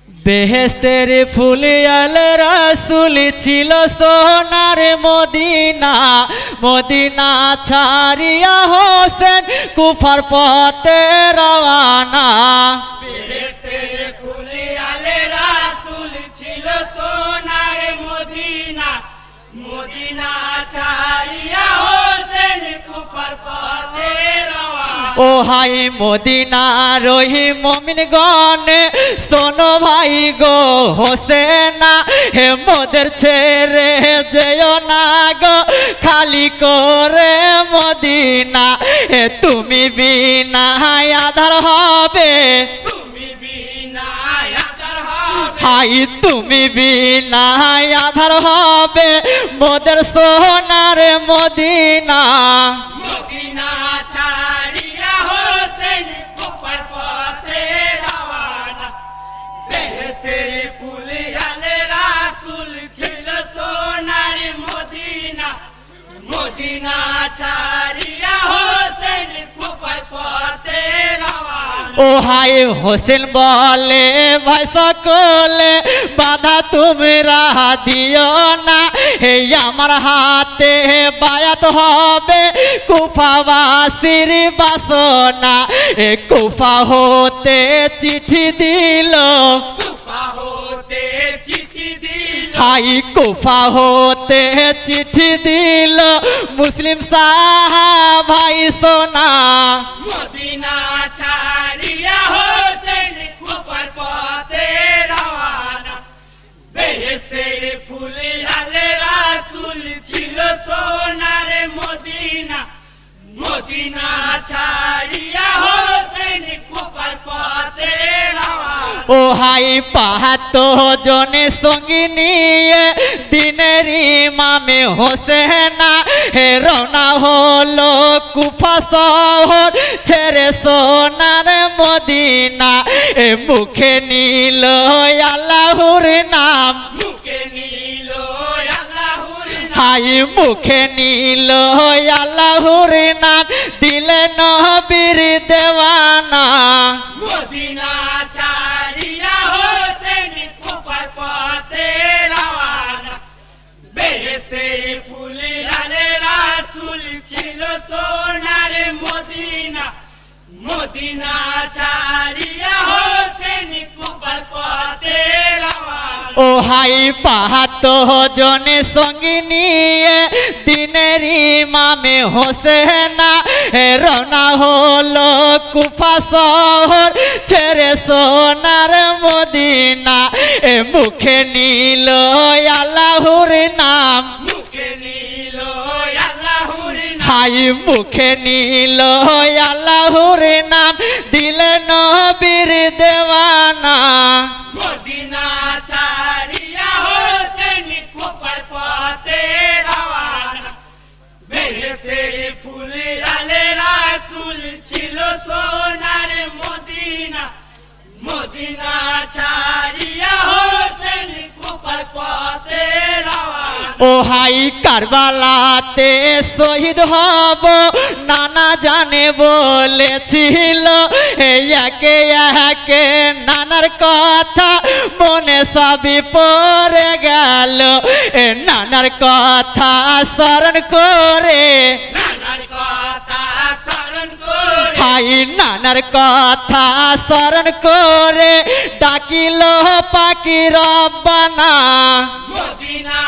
বেহেস্তের ফুল আলে রাসূল ছিল সোনার মদিনা মদিনা ছাড়িয়া হোসেন কুফার পথে রওয়ানা বেহেস্তের ফুল আলে রাসূল ছিল সোনার মদিনা মদিনা ছাড়িয়া হোসেন কুফার পথে রওয়ানা ও হাই মদিনা রহি মুমিনগণ শোনো ভাই গো হোসেনা হে মোদের ছেড়ে যেও না গো খালি করে মদিনা হে তুমি বিনা আধার হবে তুমি বিনা আধার হবে হাই তুমি বিনা আধার হবে মোদের সোনার মদিনা মদিনা ছাড়িয়া হোসেন কুফার পথে রওয়ানা বেহেস্তের ফুল আলে রাসূল ছিল সোনার মদিনা মদিনা ছাড়িয়া হোসেন কুফার পথে রওয়ানা ও হাই হোসেন বলে ভাই সকলে বাধা তোমরা দিও না হে আমার হাতে বায়াত হবে কুফাবাসীর বাসনা এ কুফা হতে চিঠি দিল কুফা হতে চিঠি দিল হাই কুফা হতে চিঠি দিল মুসলিম সাহাবাই সোনা মদিনা ছাড়িয়া হোসেন কুফার পথে রওয়ানা বেহেস্তের ফুল আলে রাসূল ছিল সোনার মদিনা মদিনা ছাড়িয়া হোসেন কুফার পথে রওয়ানা ও হাই পাহাত জনে সঙ্গী নিয়ে দিনের ইমামে হোসেনা হে রওনা হলো কুফা শহর ছেড়ে সোনার মদিনা এ মুখে নিল আল্লাহর নাম মুখে নিল আল্লাহর নাম হাই মুখে নিল আল্লাহর নাম দিলে নবীর দেওয়ানা মদিনা ছাড়িয়া হোসেন কুফার পথে রওয়ানা বেহেস্তের ফুল আলে রাসূল ছিল সোনার মদিনা মদিনা ছাড়িয়া হোসেন কুফার পথে রওয়ানা ও হাই পাহাত জনে সঙ্গী নিয়ে দিনের ইমামে হোসেনা হে রওনা হলো কুফা শহর ছেড়ে সোনার মদিনা এ মুখে নিল আল্লাহর নাম মুখে নিল আল্লাহর নাম হাই মুখে নিল আল্লাহর নাম দিলে নবীর দেওয়ানা মদিনা ছাড়িয়া হোসেন কুফার পথে রওয়ানা বেহেস্তের ফুল আলে রাসূল ছিল সোনার মদিনা মদিনা ছাড়িয়া হোসেন কুফার পথে রওয়ানা ও হাই কারবালাতে শহীদ হব নানা জানে বলেছিল একে একে নানার কথা মনে সবই পড়ে গেল এ নানার কথা স্মরণ করে নানার কথা স্মরণ করে হাই নানার কথা স্মরণ করে ডাকিল পাকি রব্বানা মদিনা